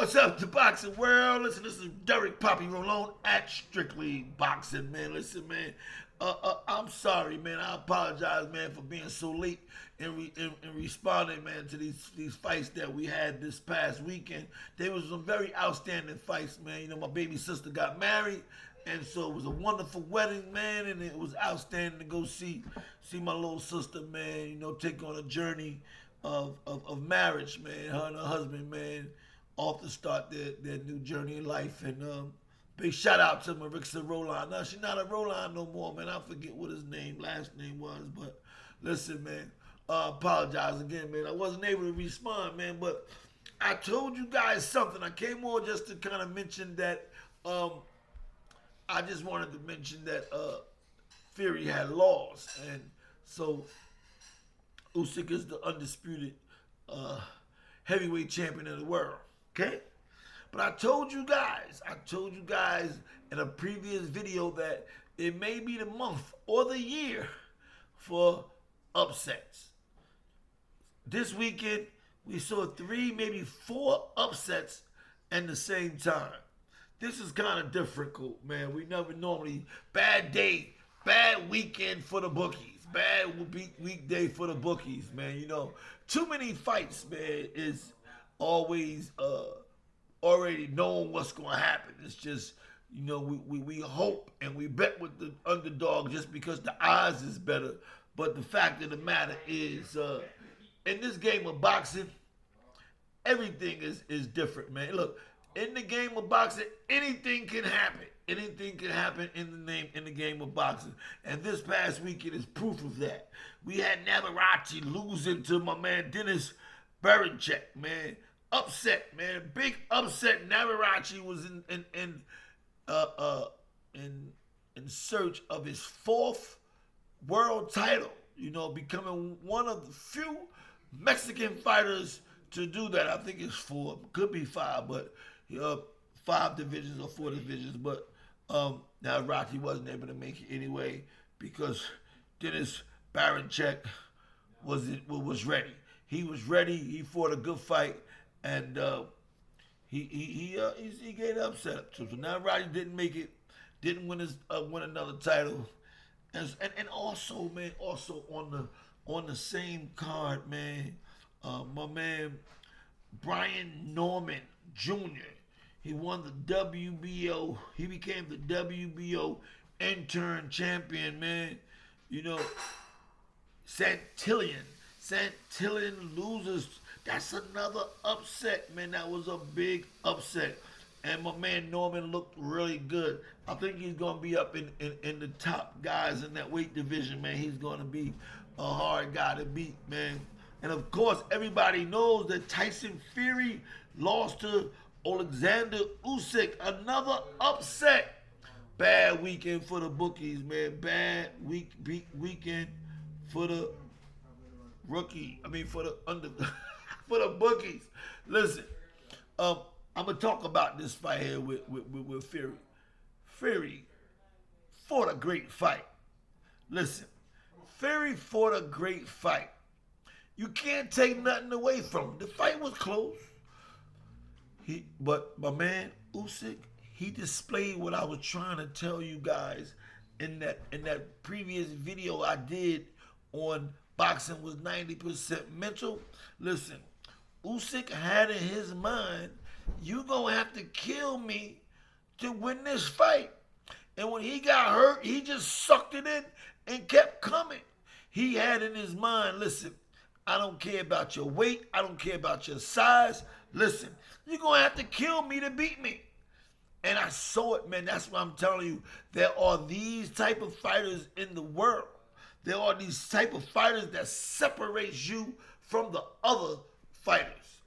What's up, the boxing world? Listen, this is Derek Poppy Rolone at Strictly Boxing, man. Listen, man, I'm sorry, man. I apologize, man, for being so late in responding, man, to these fights that we had this past weekend. There was some very outstanding fights, man. You know, my baby sister got married, and so it was a wonderful wedding, man, and it was outstanding to go see my little sister, man. You know, take on a journey of marriage, man. Her and her husband, man, off to start their new journey in life. And big shout out to Marixa Roland. Now, she's not a Roland no more, man. I forget what his last name was. But listen, man, apologize again, man. I wasn't able to respond, man. But I told you guys something. I came on just to kind of mention that. I just wanted to mention that Fury had lost. And so Usyk is the undisputed heavyweight champion of the world. Okay? But I told you guys in a previous video that it may be the month or the year for upsets. This weekend, we saw 3, maybe 4 upsets at the same time. This is kind of difficult, man. We never normally, bad day, bad weekend for the bookies. Bad weekday for the bookies, man. You know, too many fights, man, is always already knowing what's going to happen. It's just, you know, we hope and we bet with the underdog just because the odds is better. But the fact of the matter is, in this game of boxing, everything is different, man. Look, in the game of boxing, anything can happen. Anything can happen in the game of boxing. And this past weekend is proof of that. We had Navarrete losing to my man Dennis Berincek, man. Upset, man. Big upset. Navarrete was in search of his 4th world title. You know, becoming one of the few Mexican fighters to do that. I think it's 4, could be 5, but 5 divisions or 4 divisions. But Navarrete wasn't able to make it anyway because Dennis Berincek was ready. He was ready. He fought a good fight. And he get upset. So Navarrete didn't make it, didn't win another title, and also, man, on the same card, man, my man Brian Norman Jr. He won the WBO. He became the WBO interim champion, man. You know, Santillan loses. That's another upset, man. That was a big upset. And my man Norman looked really good. I think he's going to be up in the top guys in that weight division, man. He's going to be a hard guy to beat, man. And, of course, everybody knows that Tyson Fury lost to Alexander Usyk. Another upset. Bad weekend for the bookies, man. Bad weekend for the for the bookies. Listen, I'm gonna talk about this fight here with Fury. Fury fought a great fight. Listen, Fury fought a great fight. You can't take nothing away from him. The fight was close. But my man Usyk, he displayed what I was trying to tell you guys in that previous video I did on boxing was 90% mental. Listen, Usyk had in his mind, you gonna have to kill me to win this fight. And when he got hurt, he just sucked it in and kept coming. He had in his mind, listen, I don't care about your weight. I don't care about your size. Listen, you're gonna have to kill me to beat me. And I saw it, man. That's what I'm telling you. There are these type of fighters in the world. There are these type of fighters that separates you from the other fighters.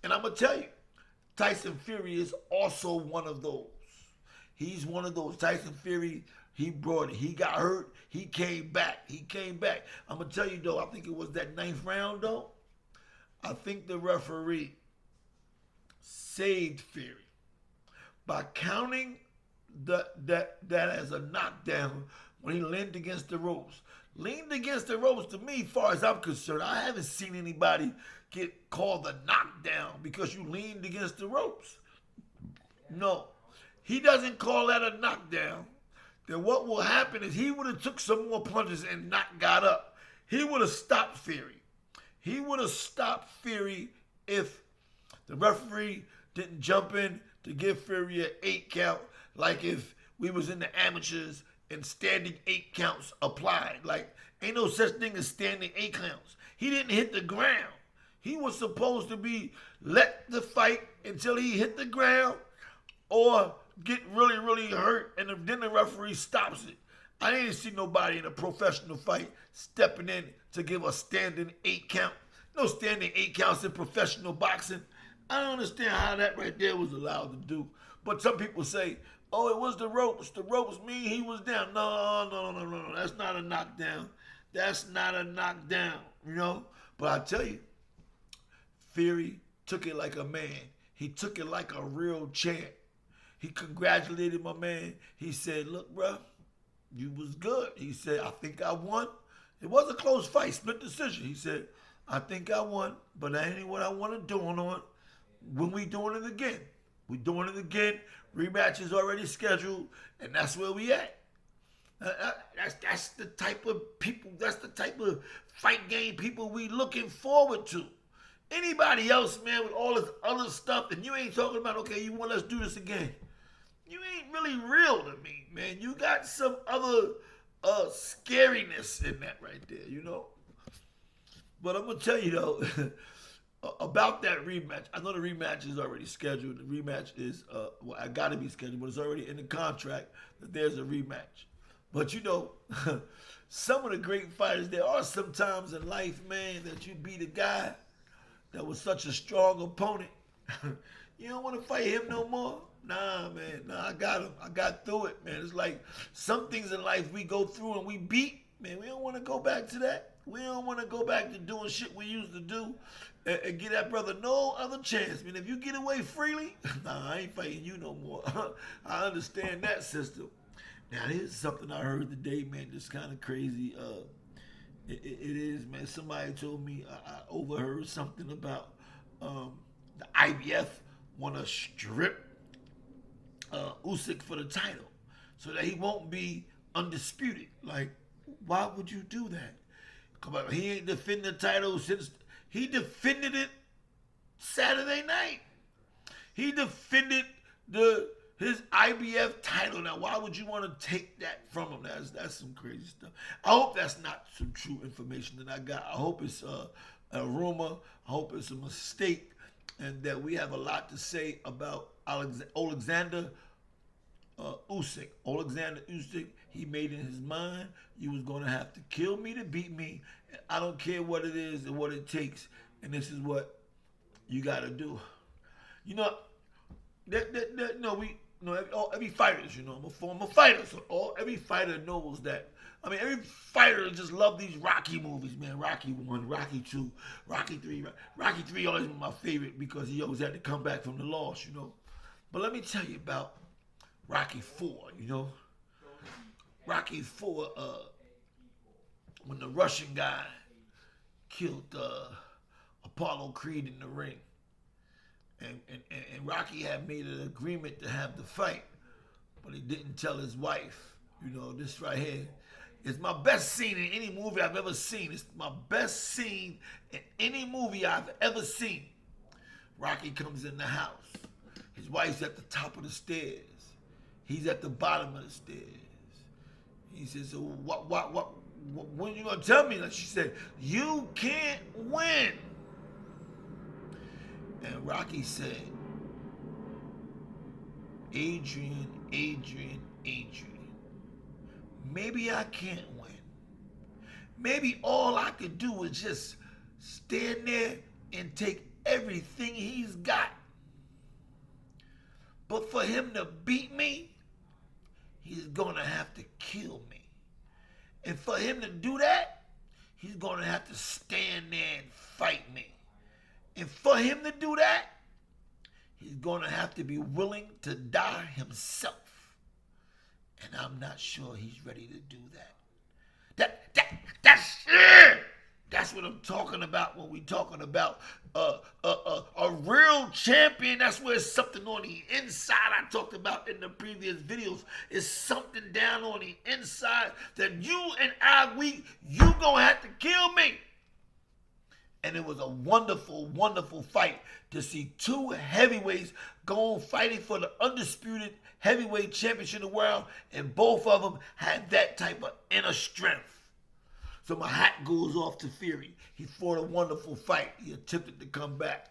And I'm going to tell you, Tyson Fury is also one of those. He's one of those. Tyson Fury, he brought it. He got hurt. He came back. I'm going to tell you, though, I think it was that 9th round, though. I think the referee saved Fury by counting that as a knockdown when he leaned against the ropes. Leaned against the ropes, to me, as far as I'm concerned, I haven't seen anybody get called a knockdown because you leaned against the ropes. No, he doesn't call that a knockdown. Then what will happen is he would have took some more punches and not got up. He would have stopped Fury. He would have stopped Fury if the referee didn't jump in to give Fury an 8 count, like if we was in the amateurs and standing 8 counts applied. Like, ain't no such thing as standing 8 counts. He didn't hit the ground. He was supposed to be let the fight until he hit the ground or get really, really hurt, and then the referee stops it. I didn't see nobody in a professional fight stepping in to give a standing 8 count. No standing 8 counts in professional boxing. I don't understand how that right there was allowed to do. But some people say, oh, it was the ropes. The ropes mean he was down. No. That's not a knockdown. That's not a knockdown, you know? But I tell you, Fury took it like a man. He took it like a real champ. He congratulated my man. He said, look, bro, you was good. He said, I think I won. It was a close fight, split decision. He said, I think I won, but that ain't what I want to do on. When we doing it again? We doing it again. Rematch is already scheduled, and that's where we at. That's the type of people, that's the type of fight game people we looking forward to. Anybody else, man, with all this other stuff, and you ain't talking about, okay, you want let's do this again. You ain't really real to me, man. You got some other scariness in that right there, you know? But I'm going to tell you, though, about that rematch. I know the rematch is already scheduled. The rematch is, I got to be scheduled, but it's already in the contract that there's a rematch. But, you know, some of the great fighters, there are some times in life, man, that you beat a guy that was such a strong opponent. You don't want to fight him no more? Nah, man. Nah, I got him. I got through it, man. It's like some things in life we go through and we beat. Man, we don't want to go back to that. We don't want to go back to doing shit we used to do and give that brother no other chance. Man, if you get away freely, nah, I ain't fighting you no more. I understand that system. Now, here's something I heard today, man, just kind of crazy. It is, man. Somebody told me, I overheard something about the IBF want to strip Usyk for the title so that he won't be undisputed. Like, why would you do that? Come on, he ain't defending the title since he defended it Saturday night. He defended his IBF title. Now, why would you want to take that from him? That's some crazy stuff. I hope that's not some true information that I got. I hope it's a rumor. I hope it's a mistake, and that we have a lot to say about Alexander Usyk. Alexander Usyk, he made in his mind, you was going to have to kill me to beat me. And I don't care what it is and what it takes. And this is what you got to do. You know, every fighter, you know, I'm a former fighter, so every fighter knows that. I mean, every fighter just love these Rocky movies, man. Rocky 1, Rocky 2, Rocky 3. Rocky 3 always my favorite because he always had to come back from the loss, you know. But let me tell you about Rocky 4, you know. Rocky 4, when the Russian guy killed Apollo Creed in the ring. And Rocky had made an agreement to have the fight, but he didn't tell his wife. You know, this right here is my best scene in any movie I've ever seen. It's my best scene in any movie I've ever seen. Rocky comes in the house. His wife's at the top of the stairs. He's at the bottom of the stairs. He says, so when are you going to tell me that? She said, you can't win. And Rocky said, Adrian, maybe I can't win. Maybe all I could do is just stand there and take everything he's got. But for him to beat me, he's going to have to kill me. And for him to do that, he's going to have to stand there and fight me. And for him to do that, he's going to have to be willing to die himself. And I'm not sure he's ready to do that. That's it. That's what I'm talking about when we talking about a real champion. That's where it's something on the inside I talked about in the previous videos. It's something down on the inside that you and you gonna have to kill me. And it was a wonderful, wonderful fight to see two heavyweights going fighting for the undisputed heavyweight championship of the world, and both of them had that type of inner strength. So my hat goes off to Fury. He fought a wonderful fight. He attempted to come back.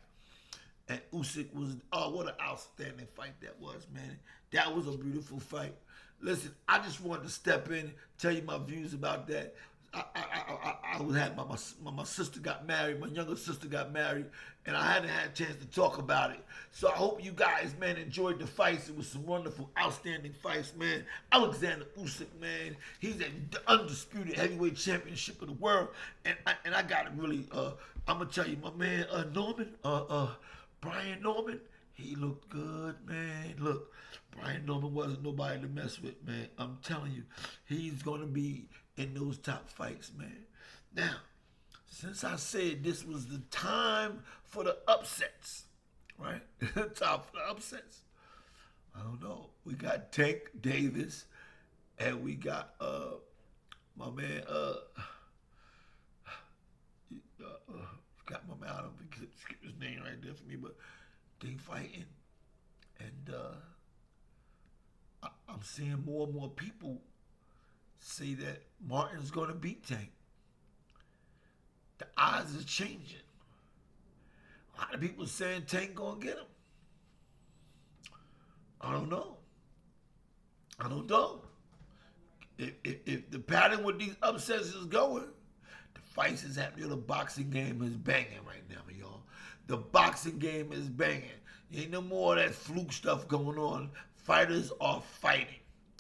And Usyk was, oh, what an outstanding fight that was, man. That was a beautiful fight. Listen, I just wanted to step in, tell you my views about that. I was had my sister got married, my younger sister got married, and I hadn't had a chance to talk about it. So I hope you guys, man, enjoyed the fights. It was some wonderful, outstanding fights, man. Alexander Usyk, man, he's at the undisputed heavyweight championship of the world, and I got to really, I'm gonna tell you, my man Brian Norman, he looked good, man. Look, Brian Norman wasn't nobody to mess with, man. I'm telling you, he's gonna be in those top fights, man. Now, since I said this was the time for the upsets, right? Time for the upsets. I don't know. We got Tank Davis, and we got my man got my man. I don't skip his name right there for me, but they fighting, and I'm seeing more and more people say that Martin's going to beat Tank. The odds are changing. A lot of people saying Tank going to get him. I don't know. If the pattern with these upsets is going, the fights is happening. The boxing game is banging right now, y'all. The boxing game is banging. Ain't no more of that fluke stuff going on. Fighters are fighting.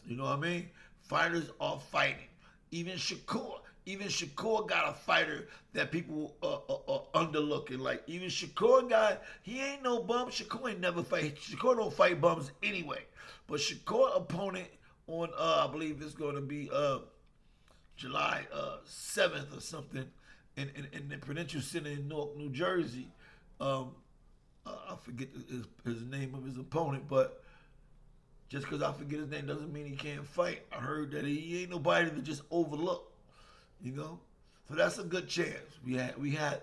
You know what I mean? Fighters are fighting. Even Shakur got a fighter that people are underlooking. Like, even Shakur guy, he ain't no bum. Shakur ain't never fight. Shakur don't fight bums anyway. But Shakur opponent on, I believe it's going to be July 7th or something in the Prudential Center in Newark, New Jersey. I forget his name of his opponent, but just because I forget his name doesn't mean he can't fight. I heard that he ain't nobody to just overlook, you know? So that's a good chance. We had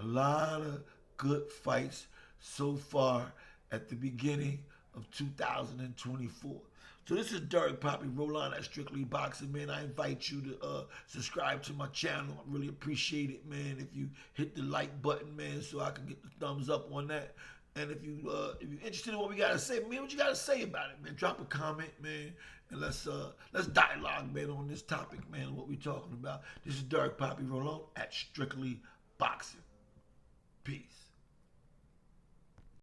a lot of good fights so far at the beginning of 2024. So this is Derek Poppy, roll on at Strictly Boxing, man. I invite you to subscribe to my channel. I really appreciate it, man. If you hit the like button, man, so I can get the thumbs up on that. And if you're interested in what we gotta say, man, what you gotta say about it, man? Drop a comment, man, and let's dialogue, man, on this topic, man, what we talking about. This is Derek Poppy, roll on at Strictly Boxing. Peace.